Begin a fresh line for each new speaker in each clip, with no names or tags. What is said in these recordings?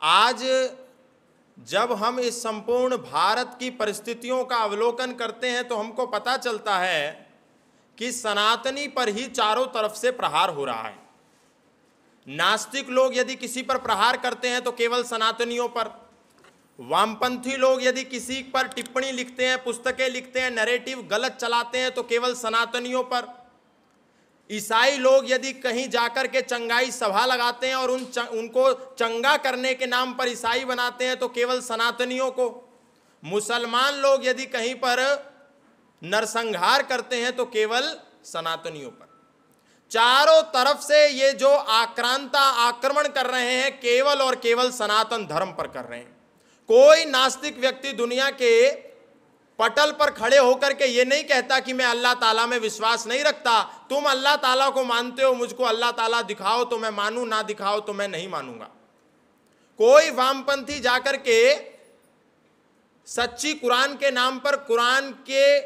आज जब हम इस संपूर्ण भारत की परिस्थितियों का अवलोकन करते हैं तो हमको पता चलता है कि सनातनी पर ही चारों तरफ से प्रहार हो रहा है। नास्तिक लोग यदि किसी पर प्रहार करते हैं तो केवल सनातनियों पर, वामपंथी लोग यदि किसी पर टिप्पणी लिखते हैं, पुस्तकें लिखते हैं, नैरेटिव गलत चलाते हैं तो केवल सनातनियों पर, ईसाई लोग यदि कहीं जाकर के चंगाई सभा लगाते हैं और उनको चंगा करने के नाम पर ईसाई बनाते हैं तो केवल सनातनियों को, मुसलमान लोग यदि कहीं पर नरसंहार करते हैं तो केवल सनातनियों पर। चारों तरफ से ये जो आक्रांता आक्रमण कर रहे हैं केवल और केवल सनातन धर्म पर कर रहे हैं। कोई नास्तिक व्यक्ति दुनिया के पटल पर खड़े होकर के ये नहीं कहता कि मैं अल्लाह ताला में विश्वास नहीं रखता। तुम अल्लाह ताला को मानते हो, मुझको अल्लाह ताला दिखाओ तो मैं मानूं, ना दिखाओ तो मैं नहीं मानूंगा। कोई वामपंथी जाकर के सच्ची कुरान के नाम पर कुरान के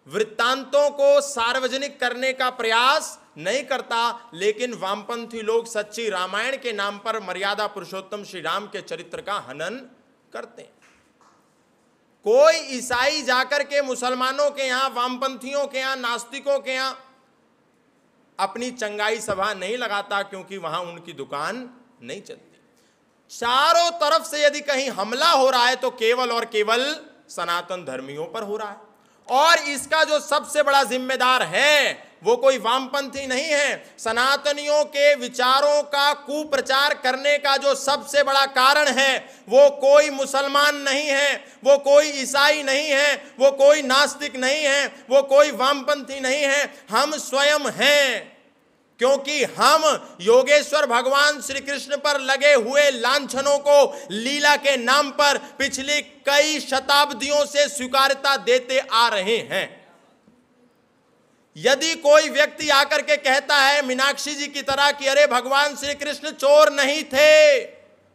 वृत्तांतों को सार्वजनिक करने का प्रयास नहीं करता, लेकिन वामपंथी लोग सच्ची रामायण के नाम पर मर्यादा पुरुषोत्तम श्री राम के चरित्र का हनन करते हैं। कोई ईसाई जाकर के मुसलमानों के यहां, वामपंथियों के यहां, नास्तिकों के यहां अपनी चंगाई सभा नहीं लगाता, क्योंकि वहां उनकी दुकान नहीं चलती। चारों तरफ से यदि कहीं हमला हो रहा है तो केवल और केवल सनातन धर्मियों पर हो रहा है। और इसका जो सबसे बड़ा जिम्मेदार है वो कोई वामपंथी नहीं है। सनातनियों के विचारों का कुप्रचार करने का जो सबसे बड़ा कारण है वो कोई मुसलमान नहीं है, वो कोई ईसाई नहीं है, वो कोई नास्तिक नहीं है, वो कोई वामपंथी नहीं है, हम स्वयं हैं। क्योंकि हम योगेश्वर भगवान श्री कृष्ण पर लगे हुए लांछनों को लीला के नाम पर पिछली कई शताब्दियों से स्वीकार्यता देते आ रहे हैं। यदि कोई व्यक्ति आकर के कहता है मीनाक्षी जी की तरह कि अरे भगवान श्री कृष्ण चोर नहीं थे,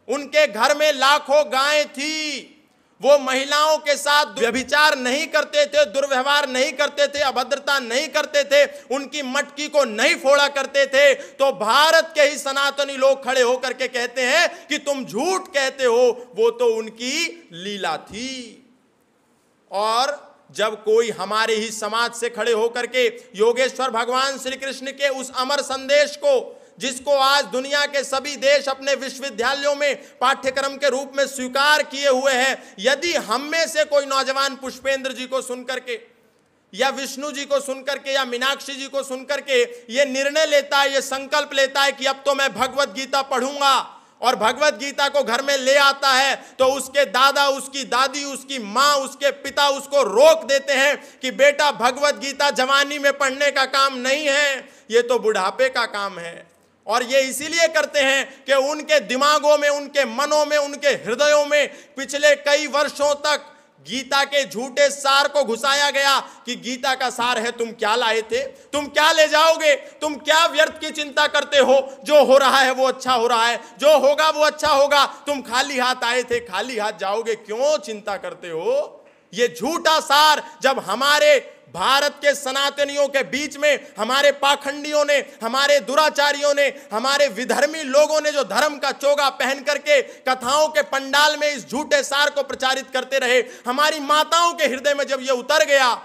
उनके घर में लाखों गायें थी, वो महिलाओं के साथ व्यभिचार नहीं करते थे, दुर्व्यवहार नहीं करते थे, अभद्रता नहीं करते थे, उनकी मटकी को नहीं फोड़ा करते थे, तो भारत के ही सनातनी लोग खड़े होकर के कहते हैं कि तुम झूठ कहते हो, वो तो उनकी लीला थी। और जब कोई हमारे ही समाज से खड़े होकर के योगेश्वर भगवान श्री कृष्ण के उस अमर संदेश को, जिसको आज दुनिया के सभी देश अपने विश्वविद्यालयों में पाठ्यक्रम के रूप में स्वीकार किए हुए हैं, यदि हम में से कोई नौजवान पुष्पेंद्र जी को सुनकर के या विष्णु जी को सुनकर के या मीनाक्षी जी को सुनकर के ये निर्णय लेता है, ये संकल्प लेता है कि अब तो मैं भगवत गीता पढ़ूंगा और भगवत गीता को घर में ले आता है, तो उसके दादा, उसकी दादी, उसकी माँ, उसके पिता उसको रोक देते हैं कि बेटा भगवत गीता जवानी में पढ़ने का काम नहीं है, ये तो बुढ़ापे का काम है। और ये इसीलिए करते हैं कि उनके दिमागों में, उनके मनों में, उनके हृदयों में पिछले कई वर्षों तक गीता के झूठे सार को घुसाया गया कि गीता का सार है, तुम क्या लाए थे, तुम क्या ले जाओगे, तुम क्या व्यर्थ की चिंता करते हो, जो हो रहा है वो अच्छा हो रहा है, जो होगा वो अच्छा होगा, तुम खाली हाथ आए थे खाली हाथ जाओगे, क्यों चिंता करते हो। ये झूठा सार जब हमारे भारत के सनातनियों के बीच में हमारे पाखंडियों ने, हमारे दुराचारियों ने, हमारे विधर्मी लोगों ने जो धर्म का चोगा पहन करके कथाओं के पंडाल में इस झूठे सार को प्रचारित करते रहे, हमारी माताओं के हृदय में जब ये उतर गया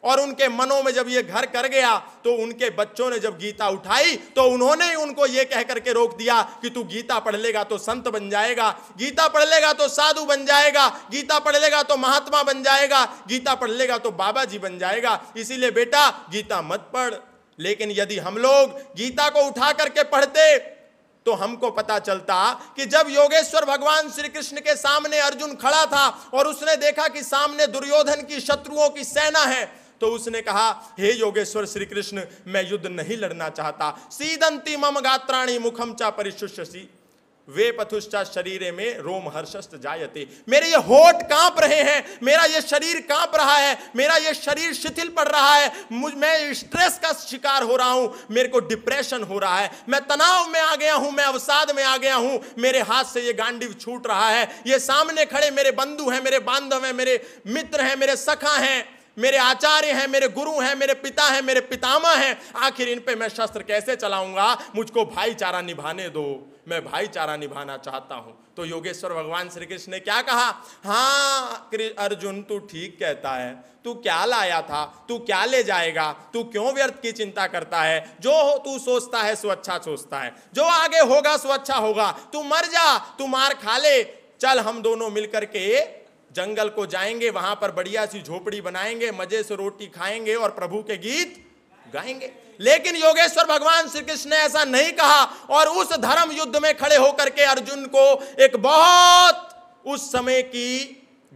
और उनके मनों में जब ये घर कर गया, तो उनके बच्चों ने जब गीता उठाई तो उन्होंने ही उनको ये कह करके रोक दिया कि तू गीता पढ़ लेगा तो संत बन जाएगा, गीता पढ़ लेगा तो साधु बन जाएगा, गीता पढ़ लेगा तो महात्मा बन जाएगा, गीता पढ़ लेगा तो बाबा जी बन जाएगा, इसीलिए बेटा गीता मत पढ़। लेकिन यदि हम लोग गीता को उठा करके पढ़ते तो हमको पता चलता कि जब योगेश्वर भगवान श्री कृष्ण के सामने अर्जुन खड़ा था और उसने देखा कि सामने दुर्योधन की, शत्रुओं की सेना है, तो उसने कहा, हे योगेश्वर श्री कृष्ण, मैं युद्ध नहीं लड़ना चाहता। सीदंती मम गात्राणि मुखम चा परिशुष्यसि वे पथुश्चा शरीरे में रोम हर्षस्त जायते। मेरे ये होठ कांप रहे हैं, मेरा ये शरीर कांप रहा है, मेरा ये शरीर शिथिल पड़ रहा है, मैं स्ट्रेस का शिकार हो रहा हूं, मेरे को डिप्रेशन हो रहा है, मैं तनाव में आ गया हूं, मैं अवसाद में आ गया हूं, मेरे हाथ से ये गांडीव छूट रहा है, ये सामने खड़े मेरे बंधु हैं, मेरे बांधव हैं, मेरे मित्र हैं, मेरे सखा हैं, मेरे आचार्य हैं, मेरे गुरु हैं, मेरे पिता हैं, मेरे पितामह हैं, आखिर इन पे मैं शस्त्र कैसे चलाऊंगा, मुझको भाईचारा निभाने दो, मैं भाईचारा निभाना चाहता हूं। तो योगेश्वर भगवान श्री कृष्ण ने क्या कहा? हाँ अर्जुन, तू ठीक कहता है, तू क्या लाया था, तू क्या ले जाएगा, तू क्यों व्यर्थ की चिंता करता है? जो तू सोचता है सो अच्छा सोचता है, जो आगे होगा सो अच्छा होगा। तू मर जा, तू मार खा ले, चल हम दोनों मिलकर के जंगल को जाएंगे, वहां पर बढ़िया सी झोपड़ी बनाएंगे, मजे से रोटी खाएंगे और प्रभु के गीत गाएंगे। लेकिन योगेश्वर भगवान श्री कृष्ण ने ऐसा नहीं कहा और उस धर्म युद्ध में खड़े होकर के अर्जुन को एक बहुत उस समय की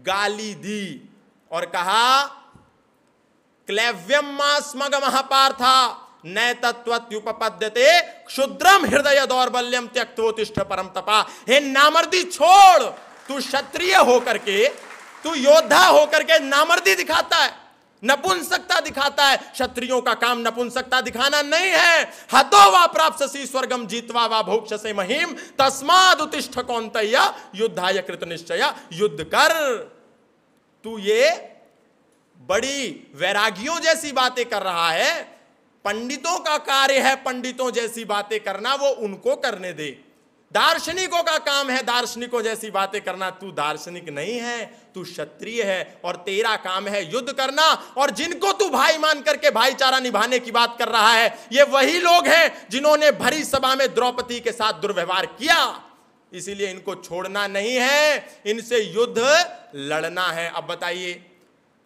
गाली दी और कहा, क्लैव्यम स्मग महापार्था न तत्त्वत्युपपद्यते क्षुद्रम हृदय दौर्बल्यम त्यक्तोतिष्ठ परम तपा। हे नामर्दी, छोड़, तू क्षत्रिय होकर के, तू योद्धा होकर के नामर्दी दिखाता है, नपुंसकता दिखाता है। क्षत्रियों का काम नपुंसकता दिखाना नहीं है। हतो वा प्राप्स्यसि स्वर्गम जित्वा वा भोक्ष्यसे महीम तस्माद् उत्तिष्ठ कौन्तेय युद्धाय कृत निश्चय। युद्ध कर। तू ये बड़ी वैरागियों जैसी बातें कर रहा है। पंडितों का कार्य है पंडितों जैसी बातें करना, वो उनको करने दे। दार्शनिकों का काम है दार्शनिकों जैसी बातें करना। तू दार्शनिक नहीं है, तू क्षत्रिय है और तेरा काम है युद्ध करना। और जिनको तू भाई मान करके भाईचारा निभाने की बात कर रहा है, ये वही लोग हैं जिन्होंने भरी सभा में द्रौपदी के साथ दुर्व्यवहार किया। इसीलिए इनको छोड़ना नहीं है, इनसे युद्ध लड़ना है। अब बताइए,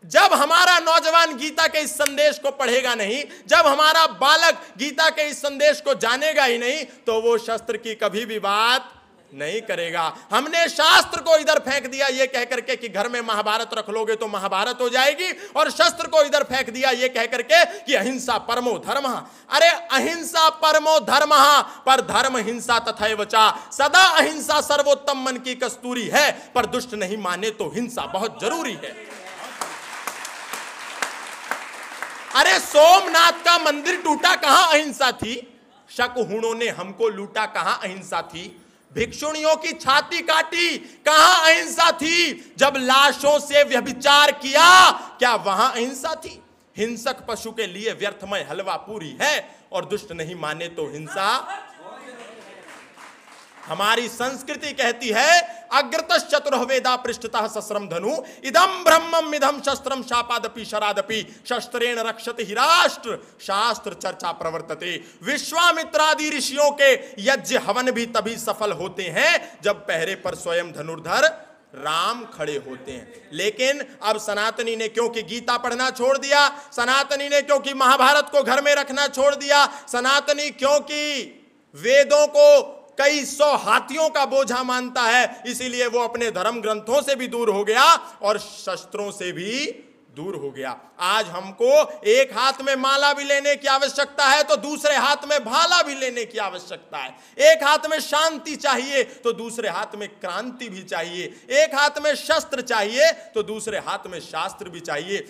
जब हमारा नौजवान गीता के इस संदेश को पढ़ेगा नहीं, जब हमारा बालक गीता के इस संदेश को जानेगा ही नहीं, तो वो शस्त्र की कभी भी बात नहीं करेगा। हमने शास्त्र को इधर फेंक दिया ये कह करके कि घर में महाभारत रख लोगे तो महाभारत हो जाएगी, और शस्त्र को इधर फेंक दिया ये कह करके कि अहिंसा परमो धर्मः। अरे अहिंसा परमो धर्मः, पर धर्म हिंसा तथैव च। सदा अहिंसा सर्वोत्तम मन की कस्तूरी है, पर दुष्ट नहीं माने तो हिंसा बहुत जरूरी है। अरे सोमनाथ का मंदिर टूटा, कहां अहिंसा थी? शकुहुणों ने हमको लूटा, कहां अहिंसा थी? भिक्षुणियों की छाती काटी, कहां अहिंसा थी? जब लाशों से व्यभिचार किया, क्या वहां अहिंसा थी? हिंसक पशु के लिए व्यर्थमय हलवा पूरी है, और दुष्ट नहीं माने तो हिंसा। हमारी संस्कृति कहती है अग्रतश्चतुरः वेदा पृष्ठतः सस्रम धनु इदम ब्रह्मम इदम शस्त्रम शापादपि शरादपि शस्त्रेण रक्षति हि राष्ट्र शास्त्र चर्चा प्रवर्तते। विश्वामित्रादि ऋषियों के यज्ञ हवन भी तभी सफल होते हैं जब पहरे पर स्वयं धनुर्धर राम खड़े होते हैं। लेकिन अब सनातनी ने क्योंकि गीता पढ़ना छोड़ दिया, सनातनी ने क्योंकि महाभारत को घर में रखना छोड़ दिया, सनातनी क्योंकि वेदों को कई 100 हाथियों का बोझा मानता है, इसीलिए वो अपने धर्म ग्रंथों से भी दूर हो गया और शस्त्रों से भी दूर हो गया। आज हमको एक हाथ में माला भी लेने की आवश्यकता है तो दूसरे हाथ में भाला भी लेने की आवश्यकता है। एक हाथ में शांति चाहिए तो दूसरे हाथ में क्रांति भी चाहिए। एक हाथ में शस्त्र चाहिए तो दूसरे हाथ में शास्त्र भी चाहिए।